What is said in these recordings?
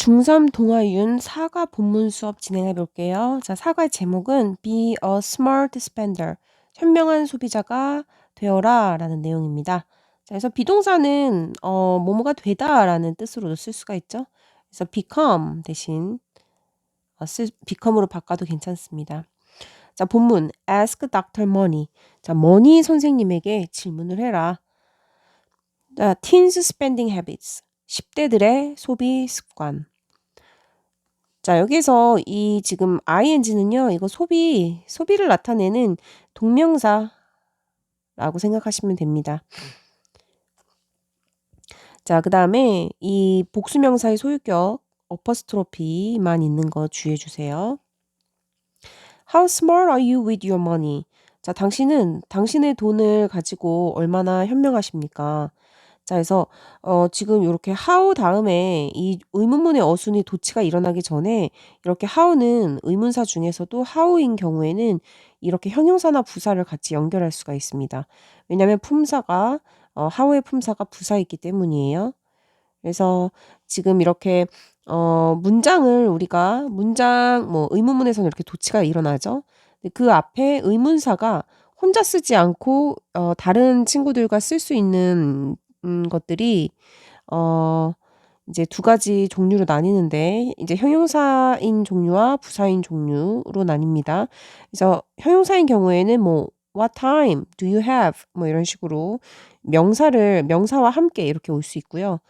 중3 동아윤 사과 본문 수업 진행해 볼게요. 자, 사과의 제목은 Be a smart spender. 현명한 소비자가 되어라 라는 내용입니다. 자, 그래서 비동사는 뭐뭐가 되다라는 뜻으로도 쓸 수가 있죠. 그래서 become 대신 become으로 바꿔도 괜찮습니다. 자, 본문 Ask Dr. Money. 자, 머니 선생님에게 질문을 해라. 자, Teens spending habits. 10대들의 소비 습관. 자, 여기서 이 지금 ing는요. 이거 소비를 나타내는 동명사라고 생각하시면 됩니다. 자, 그다음에 이 복수명사의 소유격 어퍼스트로피만 있는 거 주의해 주세요. How smart are you with your money? 자, 당신은 당신의 돈을 가지고 얼마나 현명하십니까? 자, 그래서 지금 요렇게 how 다음에 이 의문문의 어순이 도치가 일어나기 전에 이렇게 how는 의문사 중에서도 how인 경우에는 이렇게 형용사나 부사를 같이 연결할 수가 있습니다. 왜냐하면 품사가 how의 품사가 부사이기 때문이에요. 그래서 지금 이렇게 문장을 우리가 의문문에서는 이렇게 도치가 일어나죠. 근데 그 앞에 의문사가 혼자 쓰지 않고 다른 친구들과 쓸 수 있는 것들이 이제 두 가지 종류로 나뉘는데 이제 형용사인 종류와 부사인 종류로 나뉩니다. 그래서 형용사인 경우에는 뭐 what time do you have 뭐 이런 식으로 명사와 함께 이렇게 올 수 있고요.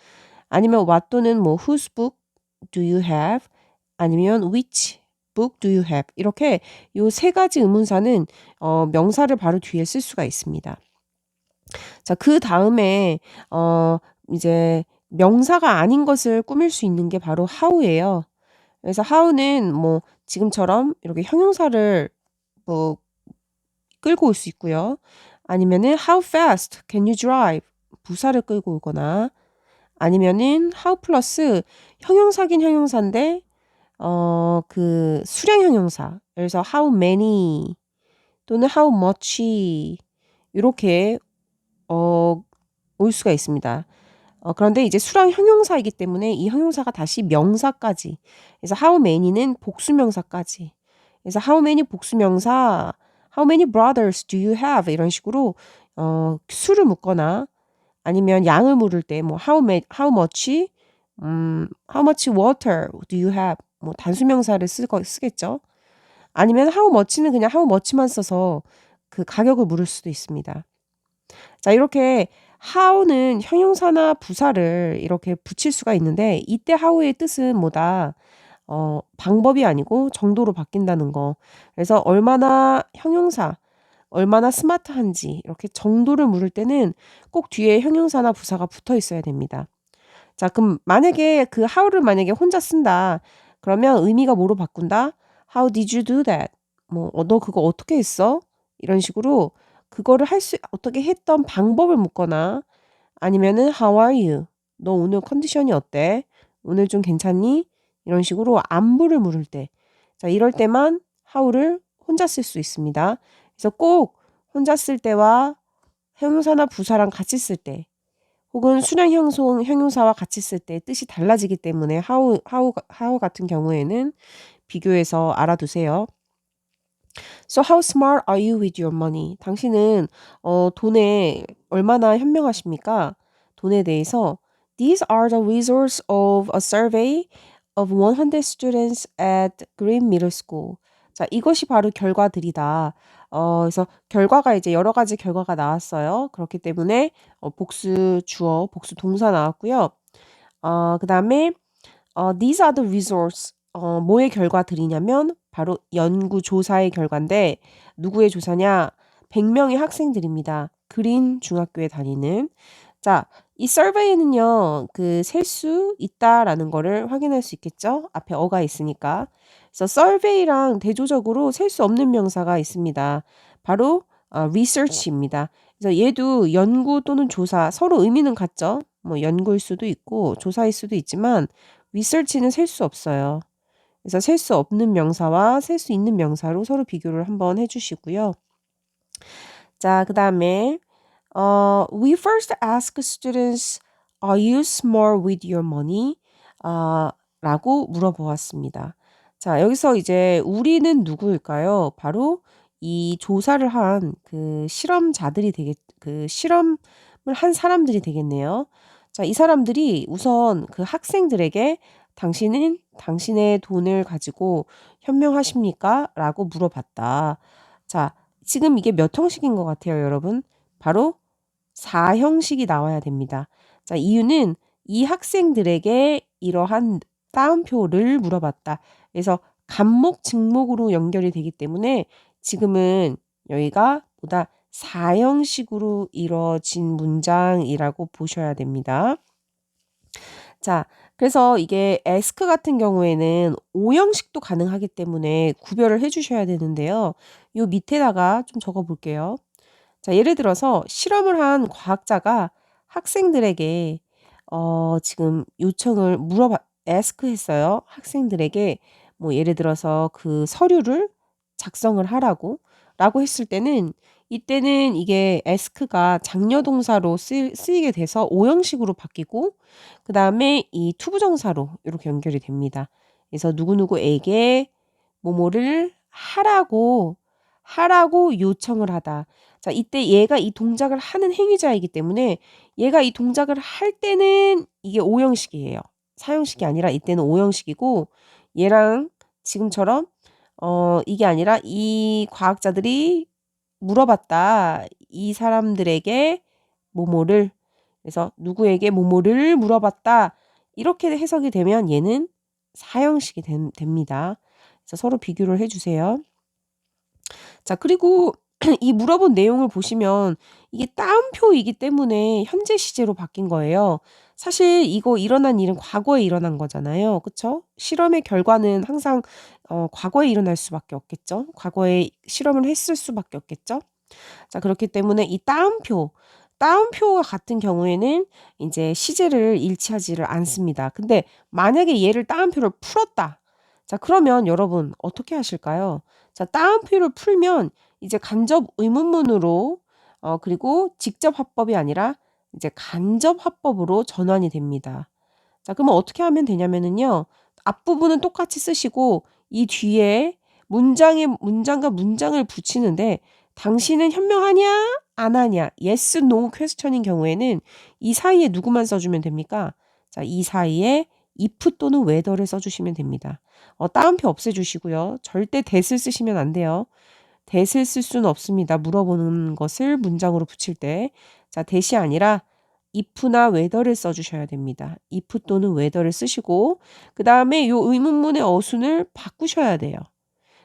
아니면 what 또는 뭐 whose book do you have 아니면 which book do you have 이렇게 요 세 가지 의문사는 명사를 바로 뒤에 쓸 수가 있습니다. 자, 그다음에 이제 명사가 아닌 것을 꾸밀 수 있는 게 바로 how예요. 그래서 how는 뭐 지금처럼 이렇게 형용사를 뭐 끌고 올 수 있고요. 아니면은 how fast can you drive? 부사를 끌고 오거나 아니면은 how 플러스 형용사긴 형용사인데 그 수량 형용사. 그래서 how many 또는 how much 요렇게 올 수가 있습니다. 그런데 이제 수량 형용사이기 때문에 이 형용사가 다시 명사까지. 그래서 how many는 복수명사까지. 그래서 how many 복수명사, how many brothers do you have? 이런 식으로 수를 묻거나 아니면 양을 물을 때 뭐 how much, how much water do you have? 뭐 단수명사를 쓰겠죠. 아니면 how much는 그냥 how much만 써서 그 가격을 물을 수도 있습니다. 자, 이렇게 how는 형용사나 부사를 이렇게 붙일 수가 있는데 이때 how의 뜻은 뭐다? 방법이 아니고 정도로 바뀐다는 거. 그래서 얼마나 스마트한지 이렇게 정도를 물을 때는 꼭 뒤에 형용사나 부사가 붙어 있어야 됩니다. 자, 그럼 만약에 그 how를 만약에 혼자 쓴다. 그러면 의미가 뭐로 바꾼다? How did you do that? 뭐, 너 그거 어떻게 했어? 이런 식으로 그거를 어떻게 했던 방법을 묻거나 아니면은 How are you? 너 오늘 컨디션이 어때? 오늘 좀 괜찮니? 이런 식으로 안부를 물을 때. 자, 이럴 때만 how를 혼자 쓸 수 있습니다. 그래서 꼭 혼자 쓸 때와 형용사나 부사랑 같이 쓸 때 혹은 수량 형용사와 같이 쓸 때 뜻이 달라지기 때문에 how 같은 경우에는 비교해서 알아두세요. So how smart are you with your money? 당신은 돈에 얼마나 현명하십니까? 돈에 대해서 These are the results of a survey of 100 students at Green Middle School. 자, 이것이 바로 결과들이다. 그래서 결과가 이제 여러 가지 결과가 나왔어요. 그렇기 때문에 복수 주어, 복수 동사 나왔고요. 그다음에 these are the results. 뭐의 결과들이냐면 바로 연구조사의 결과인데 누구의 조사냐? 100명의 학생들입니다. 그린 중학교에 다니는. 자, 이 survey는요. 그 셀 수 있다라는 거를 확인할 수 있겠죠? 앞에 어가 있으니까. 그래서 survey랑 대조적으로 셀 수 없는 명사가 있습니다. 바로 research입니다. 그래서 얘도 연구 또는 조사 서로 의미는 같죠? 뭐 연구일 수도 있고 조사일 수도 있지만 research는 셀 수 없어요. 그래서 셀 수 없는 명사와 셀 수 있는 명사로 서로 비교를 한번 해주시고요. 자, 그 다음에 we first ask students, are you smart with your money? 라고 물어보았습니다. 자, 여기서 이제 우리는 누구일까요? 바로 이 조사를 한 그 실험자들이 그 실험을 한 사람들이 되겠네요. 자, 이 사람들이 우선 그 학생들에게 당신은 당신의 돈을 가지고 현명하십니까? 라고 물어봤다. 자, 지금 이게 몇 형식인 것 같아요, 여러분? 바로 4형식이 나와야 됩니다. 자, 이유는 이 학생들에게 이러한 따옴표를 물어봤다. 그래서 간목, 직목으로 연결이 되기 때문에 지금은 여기가 보다 4형식으로 이루어진 문장이라고 보셔야 됩니다. 자, 그래서 이게 ask 같은 경우에는 5형식도 가능하기 때문에 구별을 해 주셔야 되는데요. 요 밑에다가 좀 적어 볼게요. 자, 예를 들어서 실험을 한 과학자가 학생들에게 지금 요청을 ask 했어요. 학생들에게 뭐 예를 들어서 그 서류를 작성을 라고 했을 때는 이때는 이게 ask가 장려 동사로 쓰이게 돼서 5형식으로 바뀌고 그다음에 이 투부정사로 이렇게 연결이 됩니다. 그래서 누구누구에게 뭐뭐를 하라고 요청을 하다. 자, 이때 얘가 이 동작을 하는 행위자이기 때문에 얘가 이 동작을 할 때는 이게 5형식이에요. 4형식이 아니라 이때는 5형식이고 얘랑 지금처럼 이게 아니라 이 과학자들이 물어봤다. 이 사람들에게 뭐뭐를 그래서 누구에게 뭐뭐를 물어봤다. 이렇게 해석이 되면 얘는 4형식이 됩니다. 그래서 서로 비교를 해 주세요. 자, 그리고 이 물어본 내용을 보시면 이게 따옴표이기 때문에 현재 시제로 바뀐 거예요. 사실 이거 일어난 일은 과거에 일어난 거잖아요. 그쵸? 실험의 결과는 항상 과거에 일어날 수밖에 없겠죠. 과거에 실험을 했을 수밖에 없겠죠. 자, 그렇기 때문에 이 따옴표와 같은 경우에는 이제 시제를 일치하지를 않습니다. 근데 만약에 얘를 따옴표를 풀었다. 자, 그러면 여러분 어떻게 하실까요? 자, 따옴표를 풀면 이제 간접 의문문으로 그리고 직접 화법이 아니라 이제 간접 화법으로 전환이 됩니다. 자, 그러면 어떻게 하면 되냐면은요. 앞부분은 똑같이 쓰시고 이 뒤에 문장과 문장을 붙이는데 당신은 현명하냐? 안 하냐? yes, no 퀘스천인 경우에는 이 사이에 누구만 써주면 됩니까? 자, 이 사이에 if 또는 whether를 써주시면 됩니다. 따옴표 없애주시고요. 절대 that을 쓰시면 안 돼요. that을 쓸 수는 없습니다. 물어보는 것을 문장으로 붙일 때. 자, that이 아니라 if나 whether를 써주셔야 됩니다. if 또는 whether를 쓰시고 그 다음에 이 의문문의 어순을 바꾸셔야 돼요.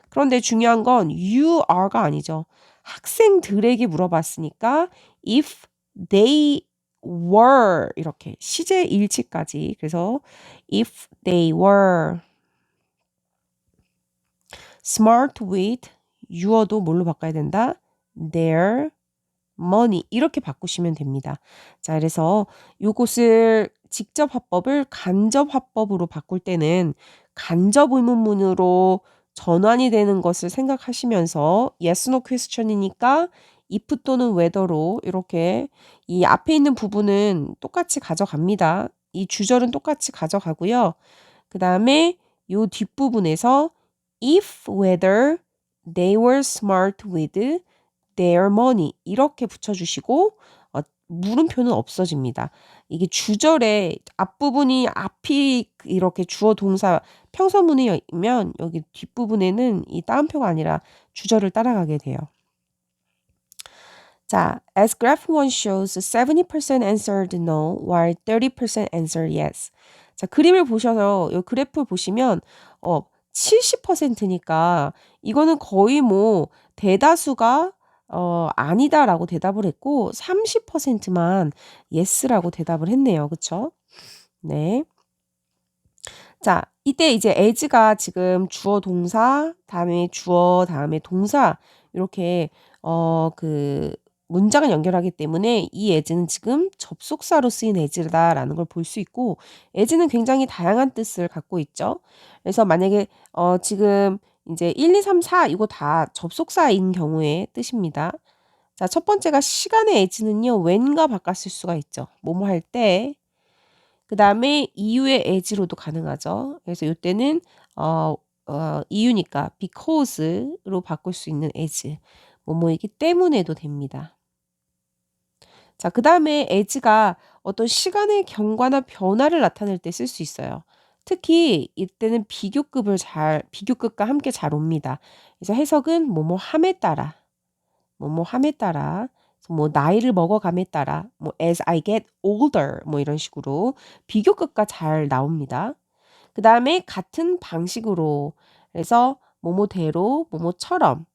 그런데 중요한 건 you are가 아니죠. 학생들에게 물어봤으니까 if they were 이렇게 시제 일치까지 그래서 if they were smart with you어도 뭘로 바꿔야 된다? their money 이렇게 바꾸시면 됩니다. 자, 그래서 요것을 직접 화법을 간접 화법으로 바꿀 때는 간접 의문문으로 전환이 되는 것을 생각하시면서 yes, no question이니까 if 또는 whether로 이렇게 이 앞에 있는 부분은 똑같이 가져갑니다. 이 주절은 똑같이 가져가고요. 그 다음에 요 뒷부분에서 if whether they were smart with their money 이렇게 붙여주시고 물음표는 없어집니다. 이게 주절에 앞이 이렇게 주어 동사 평서문이면 여기 뒷부분에는 이 따옴표가 아니라 주절을 따라가게 돼요. 자, as graph 1 shows 70% answered no while 30% answered yes. 자, 그림을 보셔서 이 그래프 보시면 70%니까 이거는 거의 뭐 대다수가 아니다라고 대답을 했고 30%만 yes라고 대답을 했네요. 그쵸? 네. 자, 이때 이제 as가 지금 주어 동사, 다음에 주어, 다음에 동사 이렇게 그 문장을 연결하기 때문에 이 as는 지금 접속사로 쓰인 as다라는 걸 볼 수 있고 as는 굉장히 다양한 뜻을 갖고 있죠. 그래서 만약에 지금 이제 1, 2, 3, 4 이거 다 접속사인 경우의 뜻입니다. 자, 첫 번째가 시간의 as는요. when과 바꿨을 수가 있죠. 뭐뭐 할 때. 그다음에 이유의 as로도 가능하죠. 그래서 요때는 이유니까 because로 바꿀 수 있는 as. 뭐뭐이기 때문에도 됩니다. 자, 그다음에 as가 어떤 시간의 경과나 변화를 나타낼 때 쓸 수 있어요. 특히 이때는 비교급과 함께 잘 옵니다. 그래서 해석은 뭐뭐함에 따라, 뭐뭐함에 따라, 뭐 나이를 먹어감에 따라, 뭐 as I get older, 뭐 이런 식으로 비교급과 잘 나옵니다. 그다음에 같은 방식으로, 그래서 뭐뭐대로, 뭐뭐대로.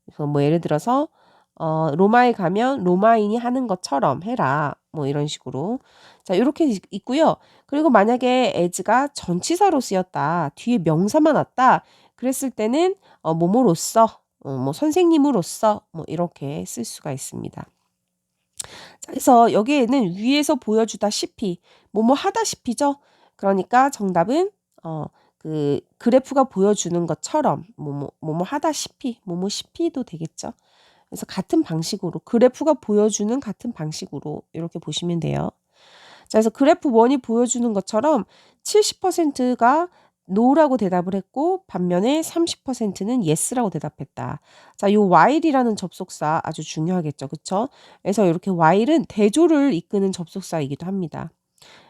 그래서 뭐 예를 들어서 로마에 가면 로마인이 하는 것처럼 해라. 뭐 이런 식으로. 자, 요렇게 있고요. 그리고 만약에 as가 전치사로 쓰였다. 뒤에 명사만 왔다. 그랬을 때는 뭐뭐로써, 뭐 선생님으로서 뭐 이렇게 쓸 수가 있습니다. 자, 그래서 여기에는 위에서 보여주다시피 뭐뭐 하다시피죠. 그러니까 정답은 그 그래프가 보여주는 것처럼 뭐뭐 하다시피 뭐뭐시피도 되겠죠. 그래서 같은 방식으로 그래프가 보여주는 같은 방식으로 이렇게 보시면 돼요. 자, 그래서 그래프 1이 보여주는 것처럼 70%가 no라고 대답을 했고 반면에 30%는 yes라고 대답했다. 자, 요 while이라는 접속사 아주 중요하겠죠. 그쵸? 그래서 이렇게 while은 대조를 이끄는 접속사이기도 합니다.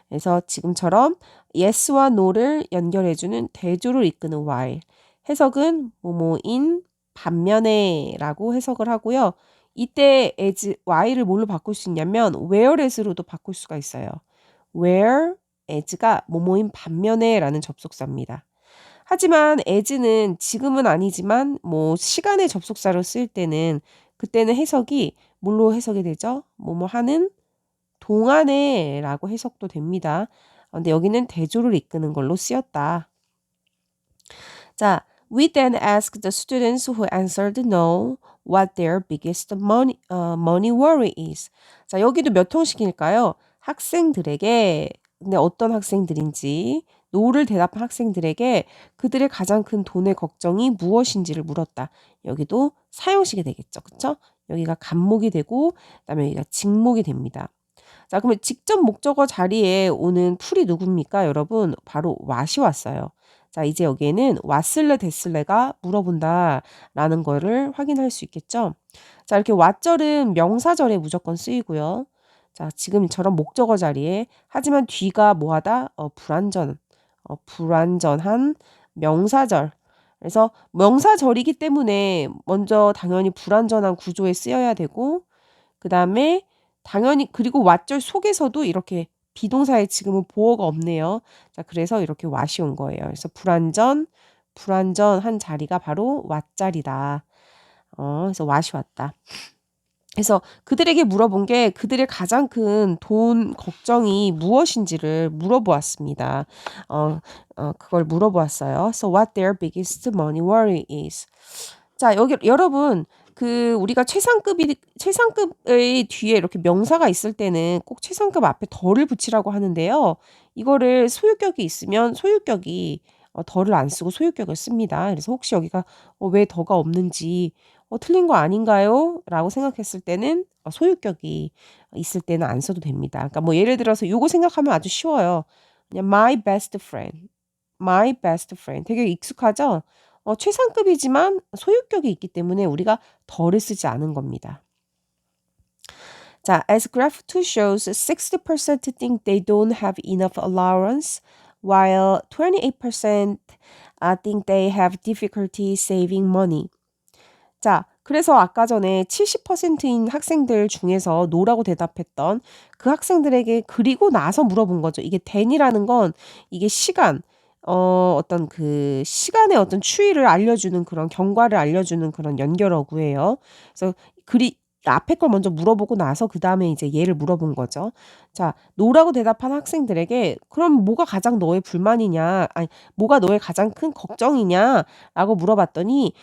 그래서 지금처럼 yes와 no를 연결해주는 대조를 이끄는 while. 해석은 뭐뭐인 반면에 라고 해석을 하고요. 이때 as, while을 뭘로 바꿀 수 있냐면 whereas로도 바꿀 수가 있어요. whereas가 뭐뭐인 반면에 라는 접속사입니다. 하지만 as는 지금은 아니지만 뭐 시간의 접속사로 쓸 때는 그때는 해석이 뭘로 해석이 되죠? 뭐뭐 하는 동안에 라고 해석도 됩니다. 근데 여기는 대조를 이끄는 걸로 쓰였다. 자, we then asked the students who answered no what their biggest money worry is. 자, 여기도 몇 형식일까요? 학생들에게, 근데 어떤 학생들인지, no를 대답한 학생들에게 그들의 가장 큰 돈의 걱정이 무엇인지를 물었다. 여기도 사형식이 되겠죠. 그쵸? 여기가 간목이 되고, 그다음에 여기가 직목이 됩니다. 자, 그러면 직접 목적어 자리에 오는 풀이 누굽니까, 여러분? 바로 what이 왔어요. 자, 이제 여기에는 왔을래 됐을래가 물어본다라는 거를 확인할 수 있겠죠. 자, 이렇게 what절은 명사절에 무조건 쓰이고요. 자, 지금처럼 목적어 자리에 하지만 뒤가 뭐하다? 불완전한 명사절. 그래서 명사절이기 때문에 먼저 당연히 불완전한 구조에 쓰여야 되고 그다음에 당연히 그리고 what절 속에서도 이렇게 비동사의 지금은 보어가 없네요. 자, 그래서 이렇게 what이 온 거예요. 그래서 불완전한 자리가 바로 what 자리다. 그래서 what이 왔다. 그래서 그들에게 물어본 게 그들의 가장 큰 돈 걱정이 무엇인지를 물어보았습니다. 그걸 물어보았어요. So what their biggest money worry is. 자, 여기 여러분 우리가 최상급의 뒤에 이렇게 명사가 있을 때는 꼭 최상급 앞에 덜을 붙이라고 하는데요. 이거를 소유격이 있으면 소유격이 덜을 안 쓰고 소유격을 씁니다. 그래서 혹시 여기가 왜 더가 없는지 틀린 거 아닌가요? 라고 생각했을 때는 소유격이 있을 때는 안 써도 됩니다. 그러니까 뭐 예를 들어서 요거 생각하면 아주 쉬워요. 그냥 my best friend. 되게 익숙하죠? 최상급이지만 소유격이 있기 때문에 우리가 덜을 쓰지 않은 겁니다. 자, as graph 2 shows, 60% think they don't have enough allowance, while 28% think they have difficulty saving money. 자, 그래서 아까 전에 70%인 학생들 중에서 no라고 대답했던 그 학생들에게 그리고 나서 물어본 거죠. 이게 then이라는 건 이게 어떤 그 시간의 어떤 추이를 알려주는 그런 경과를 알려주는 그런 연결어구예요. 그래서 앞에 걸 먼저 물어보고 나서 그 다음에 이제 얘를 물어본 거죠. 자, no라고 대답한 학생들에게 그럼 뭐가 가장 너의 불만이냐, 아니 뭐가 너의 가장 큰 걱정이냐라고 물어봤더니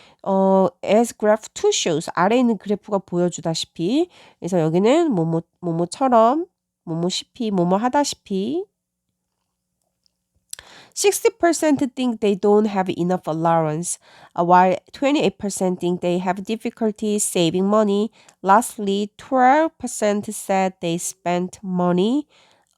as graph 2 shows 아래에 있는 그래프가 보여주다시피 그래서 여기는 뭐뭐처럼 뭐뭐시피 뭐뭐 하다시피 60% think they don't have enough allowance, while 28% think they have difficulty saving money. Lastly, 12% said they spent money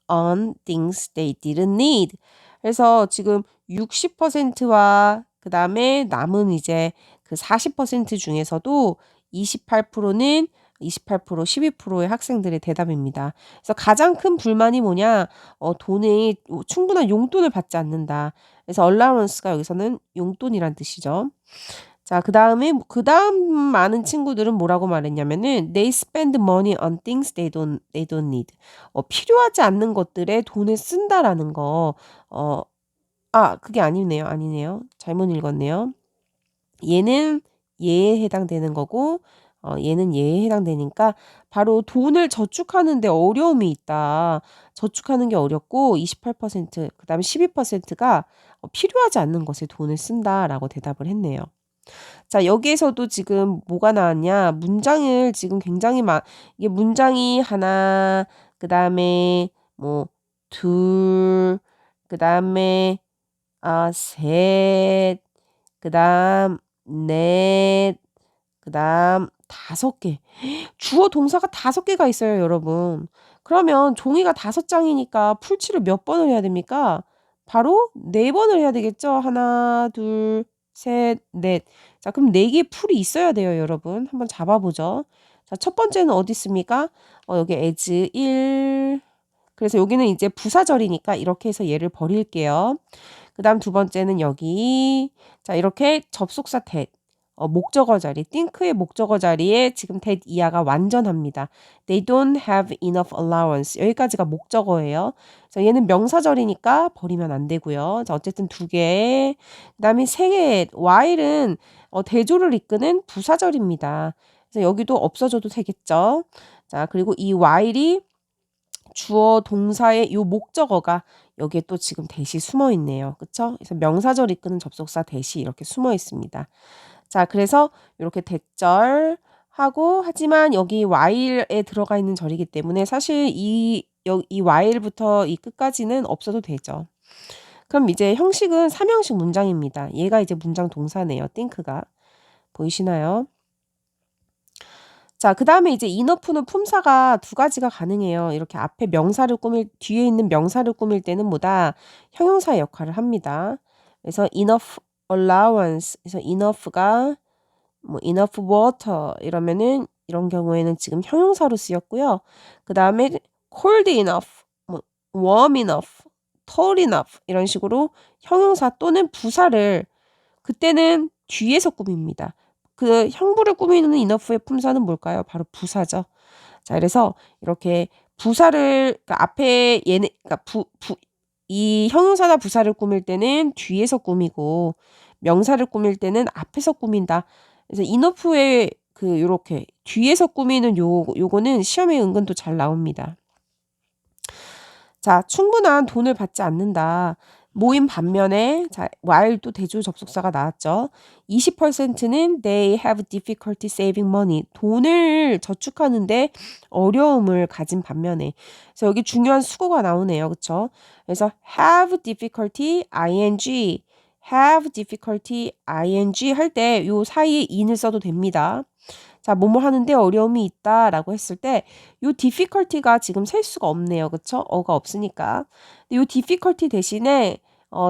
on things they didn't need. 그래서 지금 60%와 그 다음에 남은 이제 그 40% 중에서도 28%는 28%, 12%의 학생들의 대답입니다. 그래서 가장 큰 불만이 뭐냐? 돈이 충분한 용돈을 받지 않는다. 그래서 allowance가 여기서는 용돈이란 뜻이죠. 자, 그 다음 많은 친구들은 뭐라고 말했냐면은 they spend money on things they don't need. 필요하지 않는 것들에 돈을 쓴다라는 거. 그게 아니네요. 잘못 읽었네요. 얘는 얘에 해당되는 거고, 얘는 얘에 해당되니까 바로 돈을 저축하는 데 어려움이 있다. 저축하는 게 어렵고 28%, 그 다음에 12%가 필요하지 않는 것에 돈을 쓴다라고 대답을 했네요. 자, 여기에서도 지금 뭐가 나왔냐? 문장을 지금 굉장히 이게 문장이 하나, 그 다음에 뭐, 둘, 그 다음에, 셋, 그 다음, 넷, 그 다음, 5개. 주어 동사가 5개가 있어요, 여러분. 그러면 종이가 5장이니까 풀칠을 몇 번을 해야 됩니까? 바로 4번을 해야 되겠죠? 하나, 둘, 셋, 넷. 자, 그럼 4개의 풀이 있어야 돼요, 여러분. 한번 잡아보죠. 자, 첫 번째는 어디 있습니까? 여기 as 1. 그래서 여기는 이제 부사절이니까 이렇게 해서 얘를 버릴게요. 그 다음 두 번째는 여기. 자, 이렇게 접속사 that. 목적어 자리, think의 목적어 자리에 지금 that 이하가 완전합니다. They don't have enough allowance. 여기까지가 목적어예요. 그래서 얘는 명사절이니까 버리면 안 되고요. 자, 어쨌든 2개. 그 다음에 3개. while은 대조를 이끄는 부사절입니다. 그래서 여기도 없어져도 되겠죠. 자, 그리고 이 while이 주어 동사의 요 목적어가 여기에 또 지금 대시 숨어 있네요. 그쵸? 그래서 명사절 이끄는 접속사 대시 이렇게 숨어 있습니다. 자, 그래서 이렇게 대절 하고 하지만 여기 while에 들어가 있는 절이기 때문에 사실 이 while부터 이 끝까지는 없어도 되죠. 그럼 이제 형식은 3형식 문장입니다. 얘가 이제 문장 동사네요. think가. 보이시나요? 자, 그 다음에 이제 enough는 품사가 2가지가 가능해요. 이렇게 앞에 뒤에 있는 명사를 꾸밀 때는 뭐다? 형용사의 역할을 합니다. 그래서 enough allowance, 그래서 enough가 뭐 enough water 이러면은 이런 경우에는 지금 형용사로 쓰였고요. 그 다음에 cold enough, 뭐 warm enough, tall enough 이런 식으로 형용사 또는 부사를 그때는 뒤에서 꾸밉니다. 그 형부를 꾸미는 enough의 품사는 뭘까요? 바로 부사죠. 자, 그래서 이렇게 부사를 그러니까 앞에 얘네 그러니까 이 형용사나 부사를 꾸밀 때는 뒤에서 꾸미고 명사를 꾸밀 때는 앞에서 꾸민다. 그래서 enough의 그 요렇게 뒤에서 꾸미는 요거는 시험에 은근 또 잘 나옵니다. 자, 충분한 돈을 받지 않는다. 모임 반면에 자, while 또 대조 접속사가 나왔죠. 20%는 they have difficulty saving money. 돈을 저축하는데 어려움을 가진 반면에. 그래서 여기 중요한 수거가 나오네요. 그렇죠? 그래서 have difficulty ing have difficulty ing 할 때 요 사이에 in을 써도 됩니다. 자, 뭐뭐 하는데 어려움이 있다라고 했을 때 요 difficulty가 지금 셀 수가 없네요. 그쵸? 어가 없으니까. 근데 요 difficulty 대신에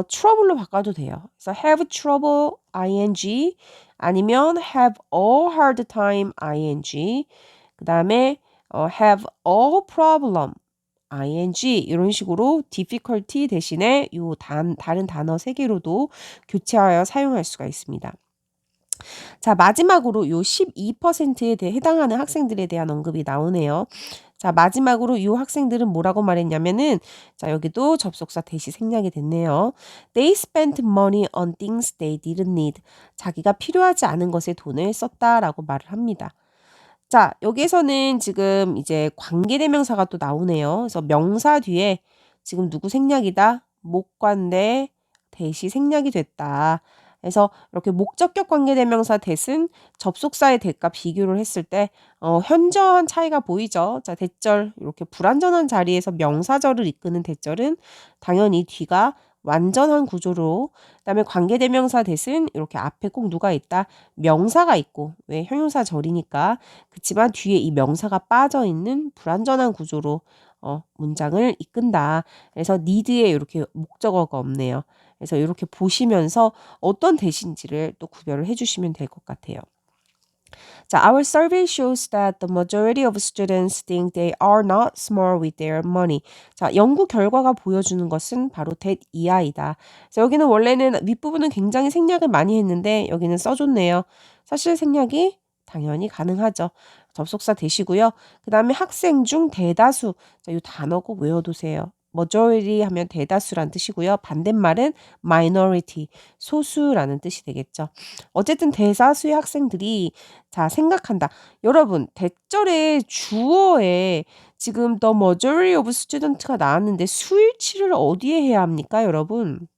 trouble로 바꿔도 돼요. 그래서 have trouble ing 아니면 have a hard time ing 그 다음에 have a problem ing 이런 식으로 difficulty 대신에 요 다른 단어 3개로도 교체하여 사용할 수가 있습니다. 자, 마지막으로 요 12%에 대해 해당하는 학생들에 대한 언급이 나오네요. 자, 마지막으로 이 학생들은 뭐라고 말했냐면은 자, 여기도 접속사 대시 생략이 됐네요. They spent money on things they didn't need. 자기가 필요하지 않은 것에 돈을 썼다라고 말을 합니다. 자, 여기에서는 지금 이제 관계대명사가 또 나오네요. 그래서 명사 뒤에 지금 누구 생략이다? 목관대 대시 생략이 됐다. 그래서 이렇게 목적격 관계대명사 대신 접속사의 대과 비교를 했을 때 현저한 차이가 보이죠. 자, 대절 이렇게 불완전한 자리에서 명사절을 이끄는 대절은 당연히 뒤가 완전한 구조로 그다음에 관계대명사 that은 이렇게 앞에 꼭 누가 있다? 명사가 있고 왜 형용사 절이니까 그치만 뒤에 이 명사가 빠져있는 불완전한 구조로 문장을 이끈다. 그래서 need에 이렇게 목적어가 없네요. 그래서 이렇게 보시면서 어떤 대신지를 또 구별을 해주시면 될 것 같아요. 자, our survey shows that the majority of students think they are not smart with their money. 자, 연구 결과가 보여주는 것은 바로 that 이하이다. 그래서 여기는 원래는 윗부분은 굉장히 생략을 많이 했는데 여기는 써줬네요. 사실 생략이 당연히 가능하죠. 접속사 되시고요. 그 다음에 학생 중 대다수. 자, 이 단어 꼭 외워두세요. majority 하면 대다수란 뜻이고요. 반대말은 minority, 소수라는 뜻이 되겠죠. 어쨌든 대다수의 학생들이 자, 생각한다. 여러분, 대절의 주어에 지금 the majority of student가 나왔는데 수일치를 어디에 해야 합니까, 여러분?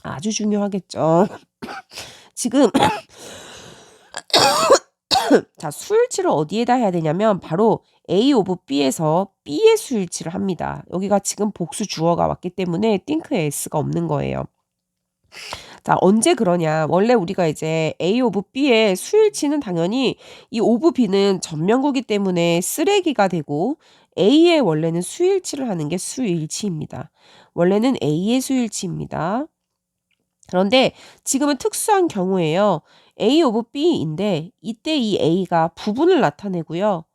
아주 중요하겠죠. 지금 자, 수일치를 어디에다 해야 되냐면 바로 A of B에서 B의 수일치를 합니다. 여기가 지금 복수 주어가 왔기 때문에 think에 s가 없는 거예요. 자, 언제 그러냐. 원래 우리가 이제 A of B의 수일치는 당연히 이 of B는 전명구기 때문에 쓰레기가 되고 A의 원래는 수일치를 하는 게 수일치입니다. 원래는 A의 수일치입니다. 그런데 지금은 특수한 경우예요. A of B인데 이때 이 A가 부분을 나타내고요.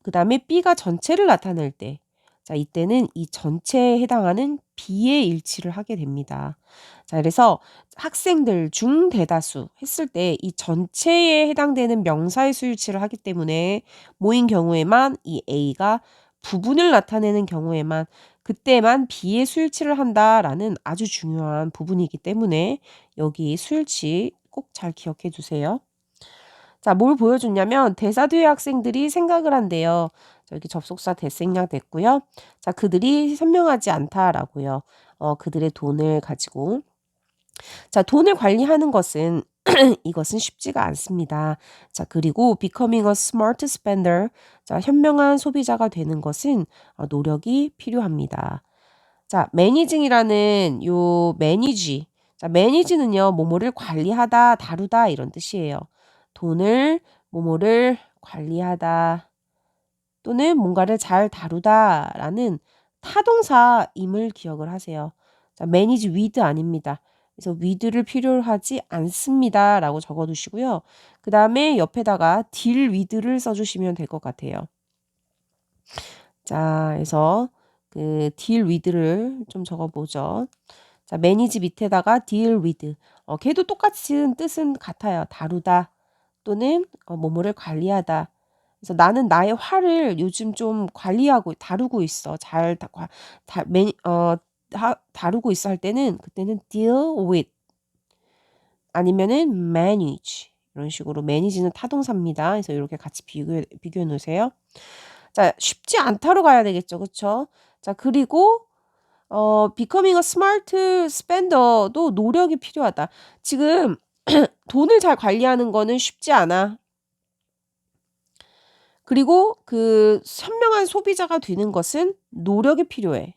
그 다음에 B가 전체를 나타낼 때 자, 이때는 이 전체에 해당하는 B의 일치를 하게 됩니다. 자, 그래서 학생들 중 대다수 했을 때 이 전체에 해당되는 명사의 수일치를 하기 때문에 모인 경우에만 이 A가 부분을 나타내는 경우에만 그때만 B의 수일치를 한다라는 아주 중요한 부분이기 때문에 여기 수일치 꼭 잘 기억해 두세요. 자, 뭘 보여줬냐면 대사 뒤에 학생들이 생각을 한대요. 여기 접속사 대생략 됐고요. 자, 그들이 선명하지 않다라고요. 그들의 돈을 가지고. 자, 돈을 관리하는 것은 이것은 쉽지가 않습니다. 자, 그리고 becoming a smart spender. 자, 현명한 소비자가 되는 것은 노력이 필요합니다. 자, managing이라는 요 manage. 자, manage는요, 뭐뭐를 관리하다, 다루다 이런 뜻이에요. 돈을 뭐뭐를 관리하다 또는 뭔가를 잘 다루다라는 타동사임을 기억을 하세요. 자, manage with 아닙니다. 그래서 with를 필요로 하지 않습니다라고 적어두시고요. 그 다음에 옆에다가 deal with를 써주시면 될 것 같아요. 자, 그래서 그 deal with를 좀 적어보죠. 자, manage 밑에다가 deal with. 걔도 똑같은 뜻은 같아요. 다루다 또는 뭐뭐를 관리하다. 그래서 나는 나의 화를 요즘 좀 관리하고 다루고 있어. 잘 다루고 있어 할 때는 그때는 deal with 아니면은 manage 이런 식으로 manage는 타동사입니다. 그래서 이렇게 같이 비교해 놓으세요. 자, 쉽지 않다로 가야 되겠죠. 그쵸? 자, 그리고 becoming a smart spender도 노력이 필요하다. 지금 돈을 잘 관리하는 거는 쉽지 않아. 그리고 그 현명한 소비자가 되는 것은 노력이 필요해.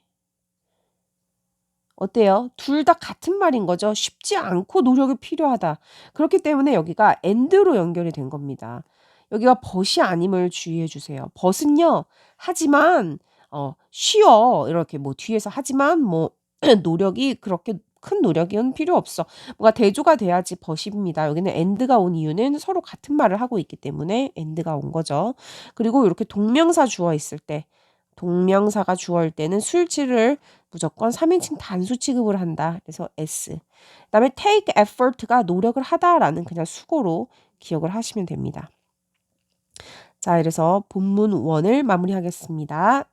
어때요? 둘 다 같은 말인 거죠. 쉽지 않고 노력이 필요하다. 그렇기 때문에 여기가 and로 연결이 된 겁니다. 여기가 벗이 아님을 주의해 주세요. 벗은요. 하지만 쉬워. 이렇게 뭐 뒤에서 하지만 뭐 노력이 그렇게 큰 노력은 필요 없어. 뭔가 대조가 돼야지 벗입니다. 여기는 and가 온 이유는 서로 같은 말을 하고 있기 때문에 and가 온 거죠. 그리고 이렇게 동명사 주어 있을 때 동명사가 주어일 때는 수일치를 무조건 3인칭 단수 취급을 한다. 그래서 S. 그다음에 take effort가 노력을 하다라는 그냥 수고로 기억을 하시면 됩니다. 자, 그래서 본문 1을 마무리하겠습니다.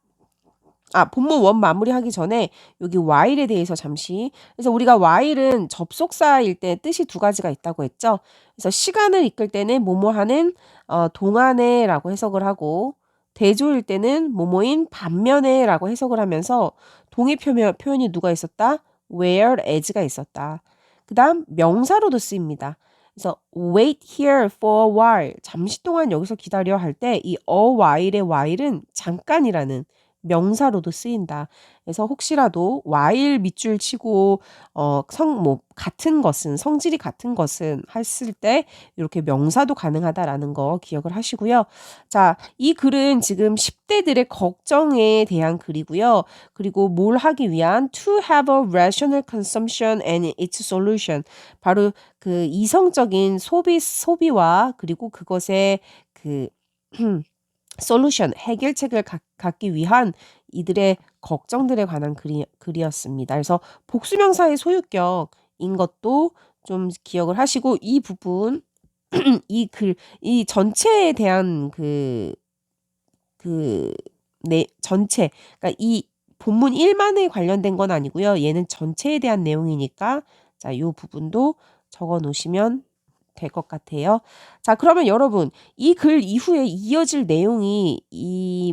본문 1 마무리하기 전에 여기 while에 대해서 잠시. 그래서 우리가 while은 접속사일 때 뜻이 두 가지가 있다고 했죠. 그래서 시간을 이끌 때는 뭐뭐하는 동안에라고 해석을 하고 대조일 때는 뭐뭐인 반면에라고 해석을 하면서 동의 표현이 누가 있었다? whereas가 있었다. 그 다음 명사로도 쓰입니다. 그래서 wait here for a while 잠시 동안 여기서 기다려 할 때 이 a while의 while은 잠깐이라는 명사로도 쓰인다. 그래서 혹시라도 while 밑줄 치고 같은 것은 성질이 같은 것은 했을 때 이렇게 명사도 가능하다라는 거 기억을 하시고요. 자, 이 글은 지금 10대들의 걱정에 대한 글이고요. 그리고 뭘 하기 위한 to have a rational consumption and its solution. 바로 그 이성적인 소비와 그리고 그것의 그 솔루션, 해결책을 갖기 위한 이들의 걱정들에 관한 글이었습니다. 그래서 복수명사의 소유격인 것도 좀 기억을 하시고 이 부분, 이 전체에 대한 전체, 그러니까 이 본문 1만에 관련된 건 아니고요. 얘는 전체에 대한 내용이니까 자, 요 부분도 적어 놓으시면 될 것 같아요. 자, 그러면 여러분, 이 글 이후에 이어질 내용이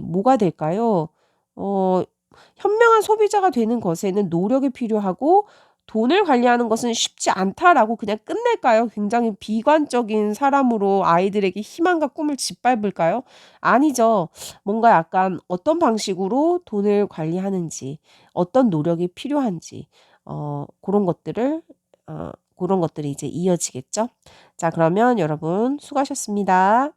뭐가 될까요? 현명한 소비자가 되는 것에는 노력이 필요하고 돈을 관리하는 것은 쉽지 않다라고 그냥 끝낼까요? 굉장히 비관적인 사람으로 아이들에게 희망과 꿈을 짓밟을까요? 아니죠. 뭔가 약간 어떤 방식으로 돈을 관리하는지, 어떤 노력이 필요한지, 그런 것들이 이제 이어지겠죠. 자, 그러면 여러분 수고하셨습니다.